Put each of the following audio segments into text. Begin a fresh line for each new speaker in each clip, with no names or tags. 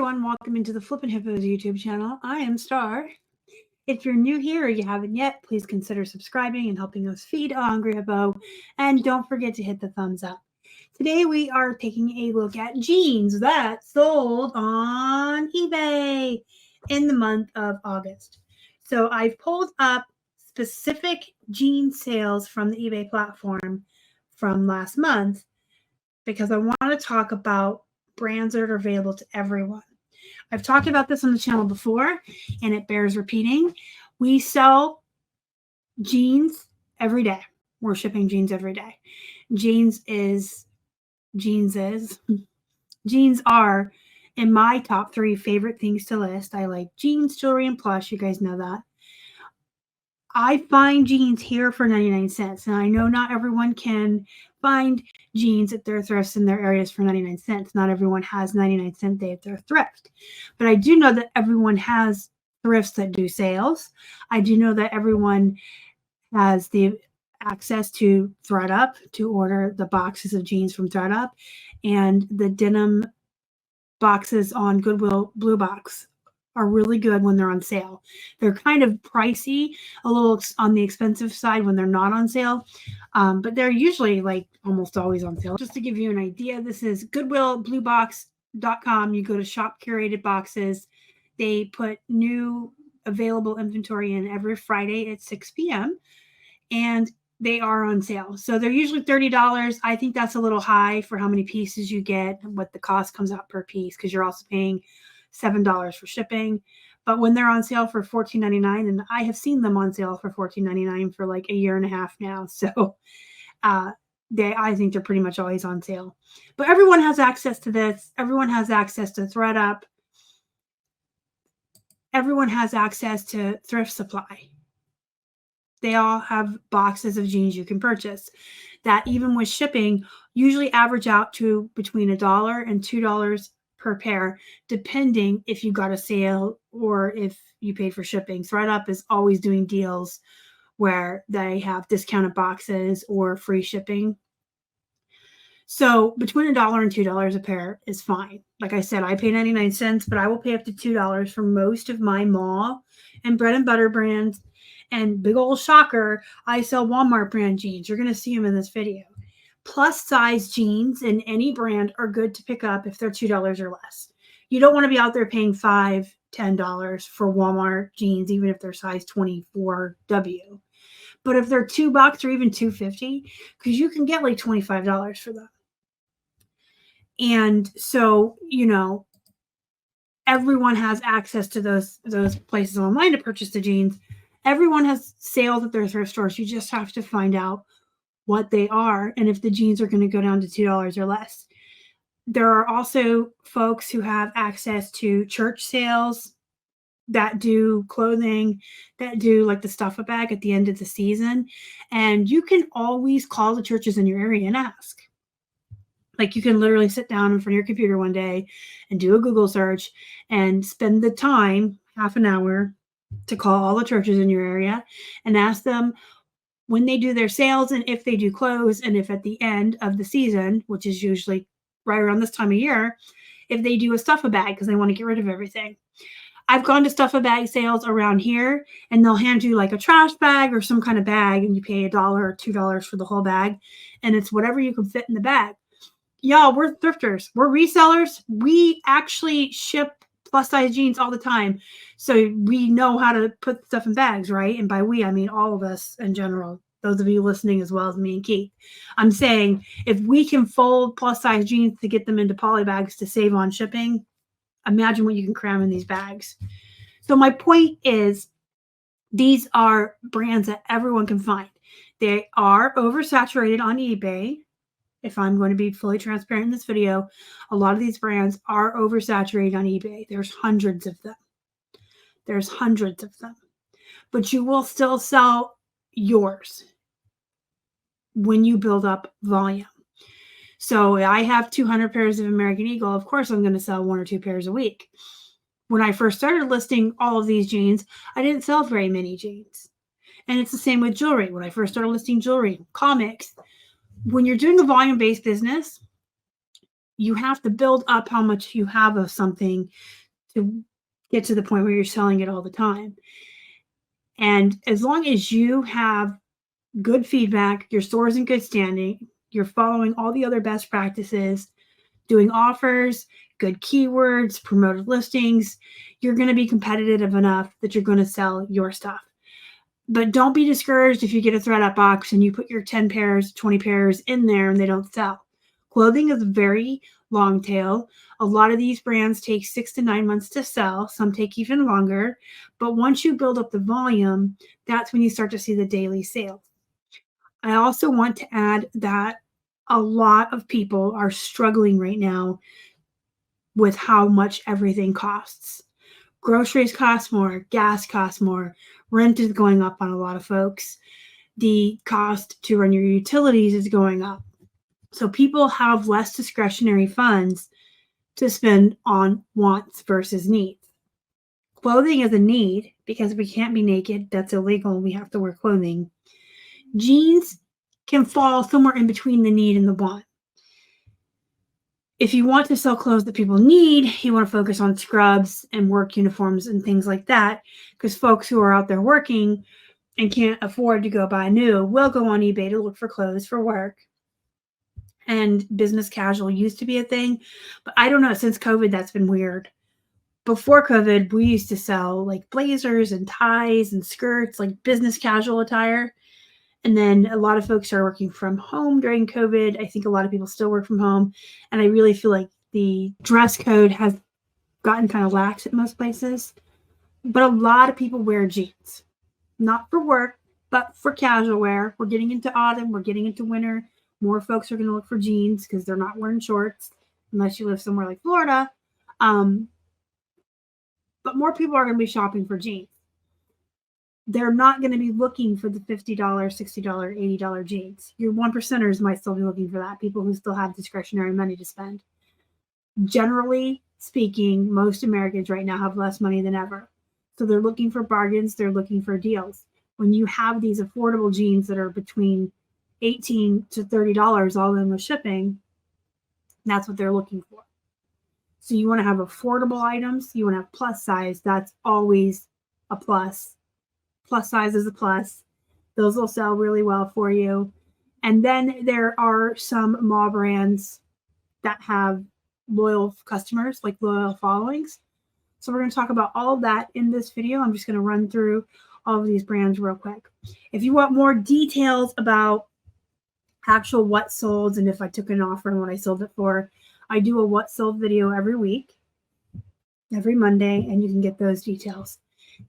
everyone, welcome into the Flippin' Hippos YouTube channel. I am Star. If you're new here or you haven't yet, please consider subscribing and helping us feed a hungry hippo. And don't forget to hit the thumbs up. Today we are taking a look at jeans that sold on eBay in the month of August. So I've pulled up specific jean sales from the eBay platform from last month because I want to talk about brands that are available to everyone. I've talked about this on the channel before, and it bears repeating. We sell jeans every day. We're shipping jeans every day. Jeans are in my top 3 favorite things to list. I like jeans, jewelry, and plush. You guys know that. I find jeans here for 99 cents. And I know not everyone can find jeans at their thrifts in their areas for 99 cents. Not everyone has 99 cent day at their thrift. But I do know that everyone has thrifts that do sales. I do know that everyone has the access to ThredUp to order the boxes of jeans from ThredUp, and the denim boxes on Goodwill Blue Box are really good when they're on sale. They're kind of pricey, a little on the expensive side when they're not on sale, but they're usually like almost always on sale. Just to give you an idea, this is goodwillbluebox.com. You go to shop curated boxes. They put new available inventory in every Friday at 6 p.m. and they are on sale. So they're usually $30. I think that's a little high for how many pieces you get, what the cost comes out per piece, because you're also paying $7 for shipping. But when they're on sale for $14.99, and I have seen them on sale for $14.99 for like a year and a half now. So I think they're pretty much always on sale. But everyone has access to this. Everyone has access to ThredUp. Everyone has access to Thrift Supply. They all have boxes of jeans you can purchase that, even with shipping, usually average out to between $1 and $2 per pair, depending if you got a sale or if you paid for shipping. ThredUp is always doing deals where they have discounted boxes or free shipping. So between $1 and $2 a pair is fine. Like I said, I pay 99 cents, but I will pay up to $2 for most of my mall and bread and butter brands. And big old shocker, I sell Walmart brand jeans. You're going to see them in this video. Plus size jeans in any brand are good to pick up if they're $2 or less. You don't want to be out there paying $5, $10 for Walmart jeans, even if they're size 24W. But if they're $2 or even $2.50, because you can get like $25 for them. And so, everyone has access to those places online to purchase the jeans. Everyone has sales at their thrift stores. You just have to find out what they are and if the jeans are going to go down to $2 or less. There are also folks who have access to church sales that do clothing, that do like the stuff-a bag at the end of the season. And you can always call the churches in your area and ask. Like, you can literally sit down in front of your computer one day and do a Google search and spend the time, half an hour, to call all the churches in your area and ask them when they do their sales and if they do close, and if at the end of the season, which is usually right around this time of year, if they do a stuff-a-bag because they want to get rid of everything. I've gone to stuff-a-bag sales around here, and they'll hand you like a trash bag or some kind of bag, and you pay $1 or $2 for the whole bag, and it's whatever you can fit in the bag. Y'all, we're thrifters. We're resellers. We actually ship plus size jeans all the time. So we know how to put stuff in bags, right? And by we, I mean all of us in general, those of you listening as well as me and Keith. I'm saying if we can fold plus size jeans to get them into poly bags to save on shipping, imagine what you can cram in these bags. So my point is, these are brands that everyone can find. They are oversaturated on eBay. If I'm going to be fully transparent in this video, a lot of these brands are oversaturated on eBay. There's hundreds of them. But you will still sell yours when you build up volume. So I have 200 pairs of American Eagle. Of course, I'm going to sell 1 or 2 pairs a week. When I first started listing all of these jeans, I didn't sell very many jeans. And it's the same with jewelry. When I first started listing jewelry, comics, when you're doing a volume-based business, You have to build up how much you have of something to get to the point where you're selling it all the time. And as long as you have good feedback, your store's in good standing, you're following all the other best practices, doing offers, good keywords, promoted listings, you're going to be competitive enough that you're going to sell your stuff. But don't be discouraged if you get a thread-up box and you put your 10 pairs, 20 pairs in there and they don't sell. Clothing is very long tail. A lot of these brands take 6 to 9 months to sell. Some take even longer. But once you build up the volume, that's when you start to see the daily sales. I also want to add that a lot of people are struggling right now with how much everything costs. Groceries cost more, gas costs more, rent is going up on a lot of folks. The cost to run your utilities is going up. So people have less discretionary funds to spend on wants versus needs. Clothing is a need because we can't be naked. That's illegal. We have to wear clothing. Jeans can fall somewhere in between the need and the want. If you want to sell clothes that people need, you want to focus on scrubs and work uniforms and things like that, because folks who are out there working and can't afford to go buy new will go on eBay to look for clothes for work. And business casual used to be a thing, but I don't know, since COVID, that's been weird. Before COVID, we used to sell like blazers and ties and skirts, like business casual attire. And then a lot of folks are working from home during COVID. I think a lot of people still work from home. And I really feel like the dress code has gotten kind of lax at most places. But a lot of people wear jeans, not for work, but for casual wear. We're getting into autumn. We're getting into winter. More folks are going to look for jeans because they're not wearing shorts unless you live somewhere like Florida. But more people are going to be shopping for jeans. They're not going to be looking for the $50, $60, $80 jeans. Your 1%ers might still be looking for that, people who still have discretionary money to spend. Generally speaking, most Americans right now have less money than ever. So they're looking for bargains. They're looking for deals. When you have these affordable jeans that are between $18 to $30 all in with shipping, that's what they're looking for. So you want to have affordable items. You want to have plus size. That's always a plus. Plus size is a plus. Those will sell really well for you. And then there are some mall brands that have loyal customers, like loyal followings. So we're going to talk about all of that in this video. I'm just going to run through all of these brands real quick. If you want more details about actual what sold and if I took an offer and what I sold it for, I do a what sold video every week, every Monday, and you can get those details.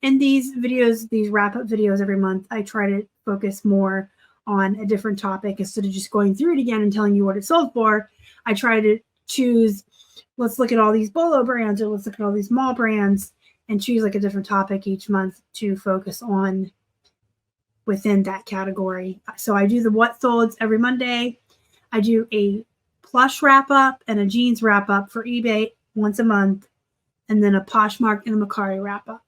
In these videos, these wrap-up videos every month, I try to focus more on a different topic instead of just going through it again and telling you what it sold for. I try to choose, let's look at all these bolo brands or let's look at all these mall brands and choose like a different topic each month to focus on within that category. So I do the what solds every Monday. I do a Plush wrap-up and a jeans wrap-up for eBay once a month, and then a Poshmark and a Macari wrap-up.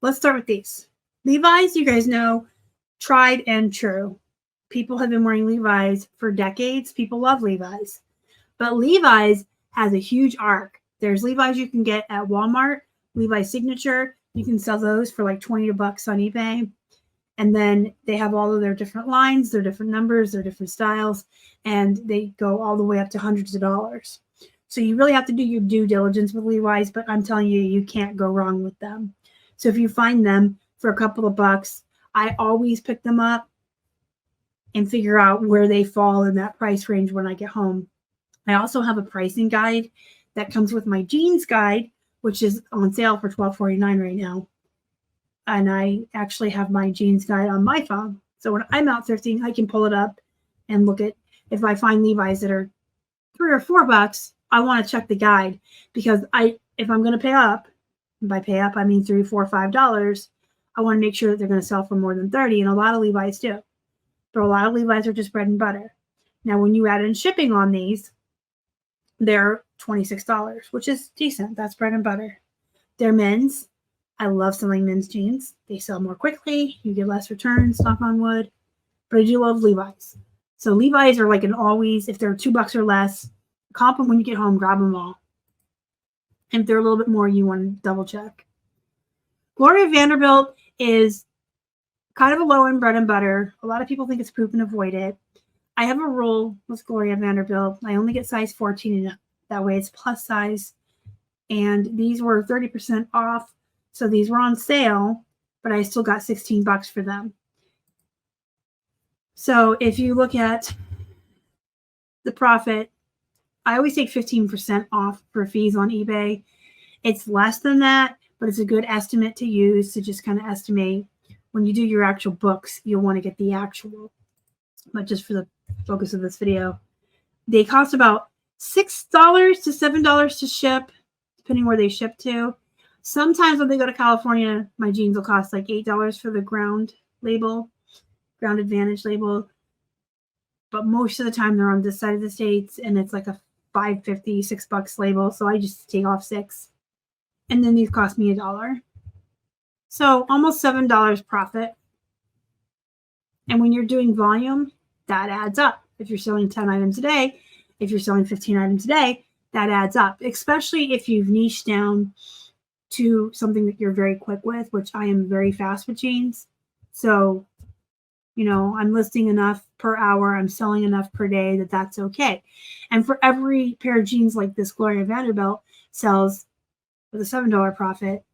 Let's start with these. Levi's, you guys know, tried and true. People have been wearing Levi's for decades. People love Levi's. But Levi's has a huge arc. There's Levi's you can get at Walmart, Levi's Signature. You can sell those for like $20 on eBay. And then they have all of their different lines, their different numbers, their different styles, and they go all the way up to hundreds of dollars. So you really have to do your due diligence with Levi's, but I'm telling you, you can't go wrong with them. So if you find them for a couple of bucks, I always pick them up and figure out where they fall in that price range when I get home. I also have a pricing guide that comes with my jeans guide, which is on sale for $12.49 right now. And I actually have my jeans guide on my phone. So when I'm out thrifting, I can pull it up and look at, if I find Levi's that are $3 or $4, I want to check the guide, because if I'm going to pay up, and by pay up, I mean $3, $4, $5, I want to make sure that they're going to sell for more than 30. And a lot of Levi's do. But a lot of Levi's are just bread and butter. Now, when you add in shipping on these, they're $26, which is decent. That's bread and butter. They're men's. I love selling men's jeans. They sell more quickly. You get less returns, knock on wood. But I do love Levi's. So Levi's are like an always, if they're $2 or less, comp them when you get home, grab them all. And if they're a little bit more, you want to double check. Gloria Vanderbilt is kind of a low-end bread and butter. A lot of people think it's poop and avoid it. I have a rule with Gloria Vanderbilt. I only get size 14, and that way it's plus size. And these were 30% off. So these were on sale, but I still got $16 for them. So if you look at the profit, I always take 15% off for fees on eBay. It's less than that, but it's a good estimate to use to just kind of estimate. When you do your actual books, you'll want to get the actual. But just for the focus of this video, they cost about $6 to $7 to ship, depending where they ship to. Sometimes when they go to California, my jeans will cost like $8 for the ground label, ground advantage label. But most of the time they're on this side of the states, and it's like a $5.50, $6 label. So I just take off $6. And then these cost me $1. So almost $7 profit. And when you're doing volume, that adds up. If you're selling 10 items a day, if you're selling 15 items a day, that adds up, especially if you've niched down to something that you're very quick with, which I am very fast with jeans. So, you know, I'm listing enough per hour, I'm selling enough per day that's okay. And for every pair of jeans like this Gloria Vanderbilt sells with a $7 profit,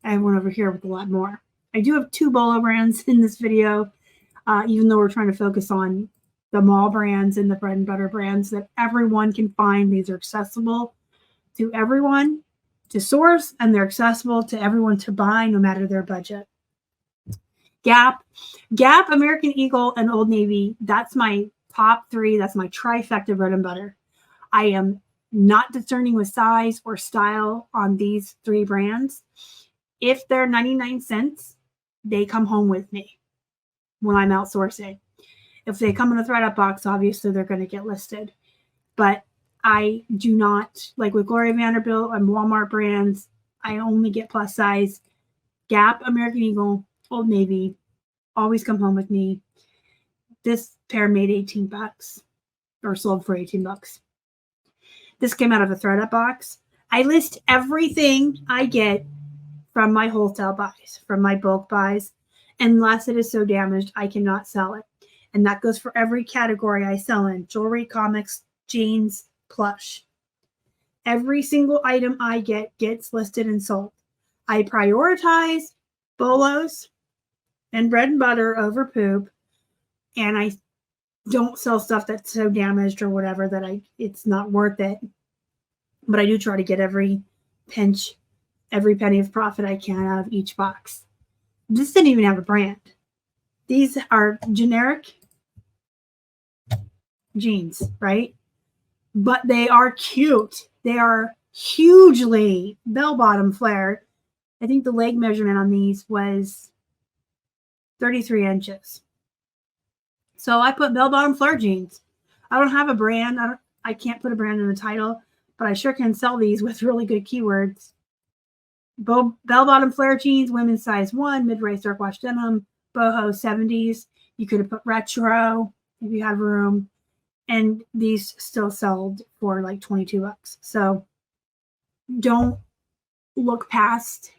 I have one over here with a lot more. I do have 2 Bolo brands in this video, even though we're trying to focus on the mall brands and the bread and butter brands that everyone can find. These are accessible to everyone to source, and they're accessible to everyone to buy no matter their budget. Gap, American Eagle, and Old Navy, that's my top 3. That's my trifecta bread and butter. I am not discerning with size or style on these 3 brands. If they're 99 cents, they come home with me when I'm outsourcing. If they come in a ThredUp box, obviously they're going to get listed. But I do not, like with Gloria Vanderbilt and Walmart brands, I only get plus size. Gap, American Eagle, Old Navy, always come home with me. This pair made $18 or sold for $18. This came out of a ThredUp box. I list everything I get from my wholesale buys, from my bulk buys, unless it is so damaged I cannot sell it. And that goes for every category I sell in: jewelry, comics, jeans, plush. Every single item I get gets listed and sold. I prioritize bolos and bread and butter over poop, and I don't sell stuff that's so damaged or whatever that it's not worth it. But I do try to get every penny of profit I can out of each box. This didn't even have a brand. These are generic jeans, right? But they are cute. They are hugely bell-bottom flared. I think the leg measurement on these was 33 inches. So I put bell-bottom flare jeans. I don't have a brand. I can't put a brand in the title, but I sure can sell these with really good keywords. Bell-bottom flare jeans, women's size 1, mid-rise dark wash denim, boho 70s. You could have put retro if you have room. And these still sold for like $22. So don't look past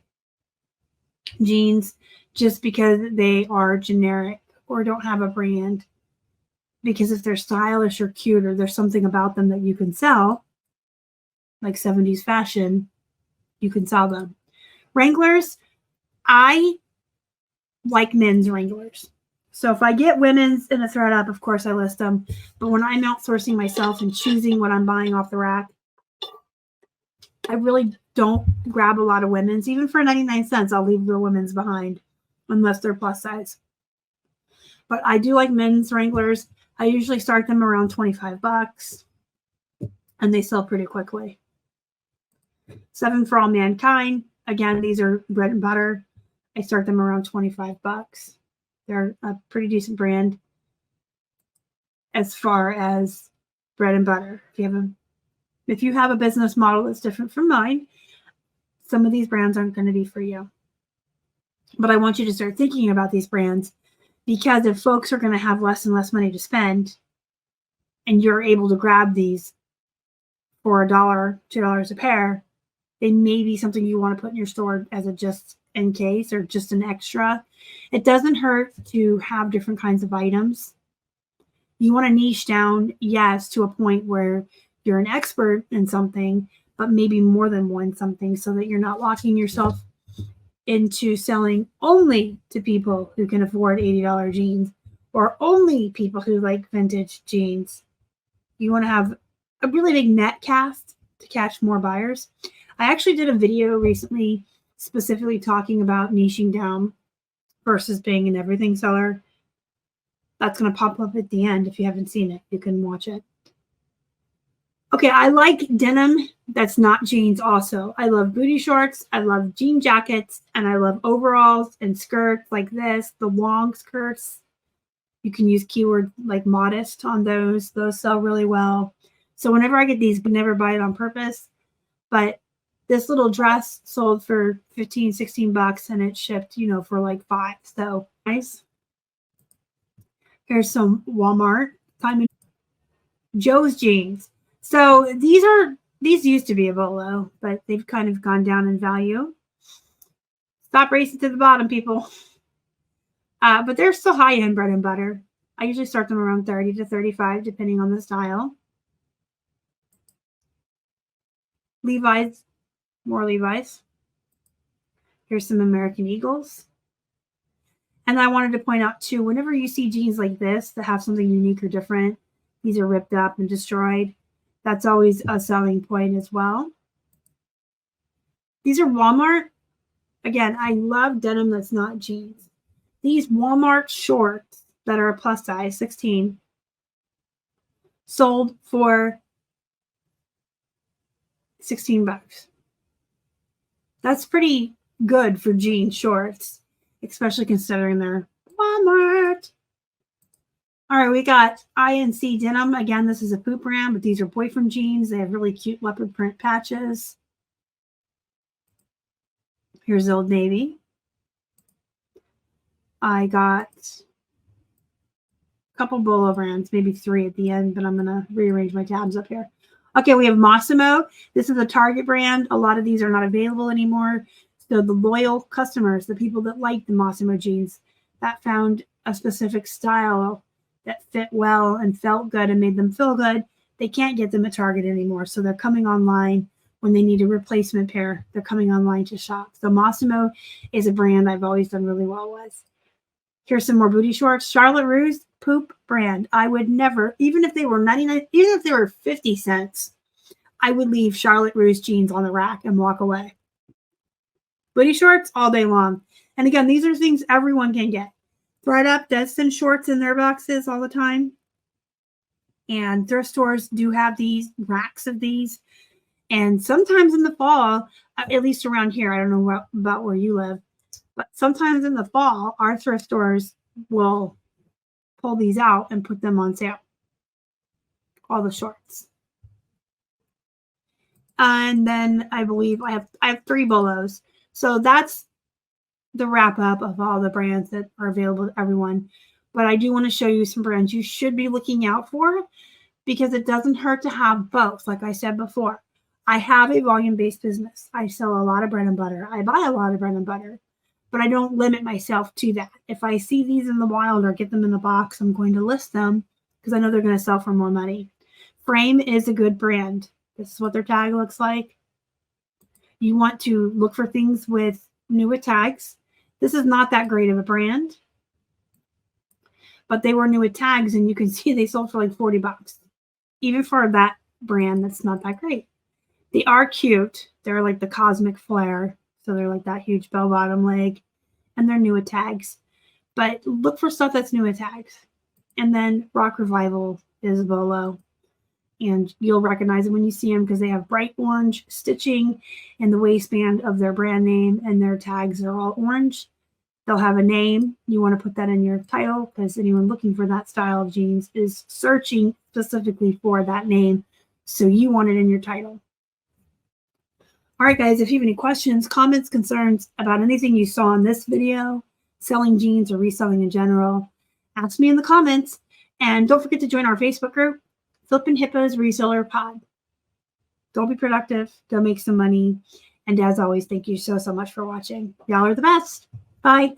jeans just because they are generic or don't have a brand. Because if they're stylish or cute or there's something about them that you can sell, like 70s fashion, you can sell them. Wranglers, I like men's Wranglers. So if I get women's in a ThredUp, of course I list them. But when I'm outsourcing myself and choosing what I'm buying off the rack, I really don't grab a lot of women's. Even for 99 cents, I'll leave the women's behind unless they're plus size. But I do like men's Wranglers. I usually start them around $25 and they sell pretty quickly. 7 for All Mankind. Again, these are bread and butter. I start them around $25. They're a pretty decent brand as far as bread and butter. If you have a business model that's different from mine, some of these brands aren't going to be for you. But I want you to start thinking about these brands, because if folks are going to have less and less money to spend and you're able to grab these for $1, $2 a pair, they may be something you want to put in your store as a just in case or just an extra. It doesn't hurt to have different kinds of items. You want to niche down, yes, to a point where you're an expert in something, but maybe more than one something, so that you're not locking yourself into selling only to people who can afford $80 jeans or only people who like vintage jeans. You want to have a really big net cast to catch more buyers. I actually did a video recently specifically talking about niching down versus being an everything seller. That's going to pop up at the end. If you haven't seen it, you can watch it. Okay, I like denim that's not jeans also. I love booty shorts, I love jean jackets, and I love overalls and skirts like this, the long skirts. You can use keyword like modest on those. Those sell really well. So whenever I get these, I never buy it on purpose. But this little dress sold for 15, 16 bucks and it shipped, you know, for like $5. So nice. Here's some Walmart. Joe's jeans. So these used to be a bolo, but they've kind of gone down in value. Stop racing to the bottom, people. But they're still high-end bread and butter. I usually start them around 30 to 35, depending on the style. Levi's, more Levi's. Here's some American Eagles. And I wanted to point out too, whenever you see jeans like this that have something unique or different, these are ripped up and destroyed. That's always a selling point as well. These are Walmart. Again, I love denim that's not jeans. These Walmart shorts that are a plus size, 16, sold for 16 bucks. That's pretty good for jean shorts, especially considering they're Walmart. All right, we got INC denim. Again, this is a poop brand, but these are boyfriend jeans. They have really cute leopard print patches. Here's Old Navy. I got a couple Bolo brands, maybe 3 at the end, but I'm going to rearrange my tabs up here. Okay, we have Massimo. This is a Target brand. A lot of these are not available anymore. So the loyal customers, the people that like the Massimo jeans, that found a specific style that fit well and felt good and made them feel good, they can't get them at Target anymore. So they're coming online when they need a replacement pair. They're coming online to shop. So Massimo is a brand I've always done really well with. Here's some more booty shorts. Charlotte Russe poop brand. I would never, even if they were 99, even if they were 50 cents, I would leave Charlotte Russe jeans on the rack and walk away. Booty shorts all day long. And again, these are things everyone can get. Thread up Destin shorts in their boxes all the time. And thrift stores do have these racks of these. And sometimes in the fall, at least around here, I don't know about where you live, but sometimes in the fall, our thrift stores will pull these out and put them on sale. All the shorts. And then I believe I have 3 bolos. So that's the wrap up of all the brands that are available to everyone. But I do want to show you some brands you should be looking out for, because it doesn't hurt to have both. Like I said before, I have a volume-based business. I sell a lot of bread and butter. I buy a lot of bread and butter, but I don't limit myself to that. If I see these in the wild or get them in the box, I'm going to list them because I know they're going to sell for more money. Frame is a good brand. This is what their tag looks like. You want to look for things with newer tags. This is not that great of a brand, but they were new at tags, and you can see they sold for like 40 bucks. Even for that brand, that's not that great. They are cute. They're like the cosmic flare. So they're like that huge bell-bottom leg, and they're new at tags. But look for stuff that's new at tags. And then Rock Revival is a bolo. And you'll recognize it when you see them because they have bright orange stitching in the waistband of their brand name, and their tags are all orange. They'll have a name. You want to put that in your title because anyone looking for that style of jeans is searching specifically for that name. So you want it in your title. All right, guys, if you have any questions, comments, concerns about anything you saw in this video, selling jeans or reselling in general, ask me in the comments. And don't forget to join our Facebook group, Flippin' Hippos Reseller Pod. Go be productive. Go make some money. And as always, thank you so much for watching. Y'all are the best. Bye.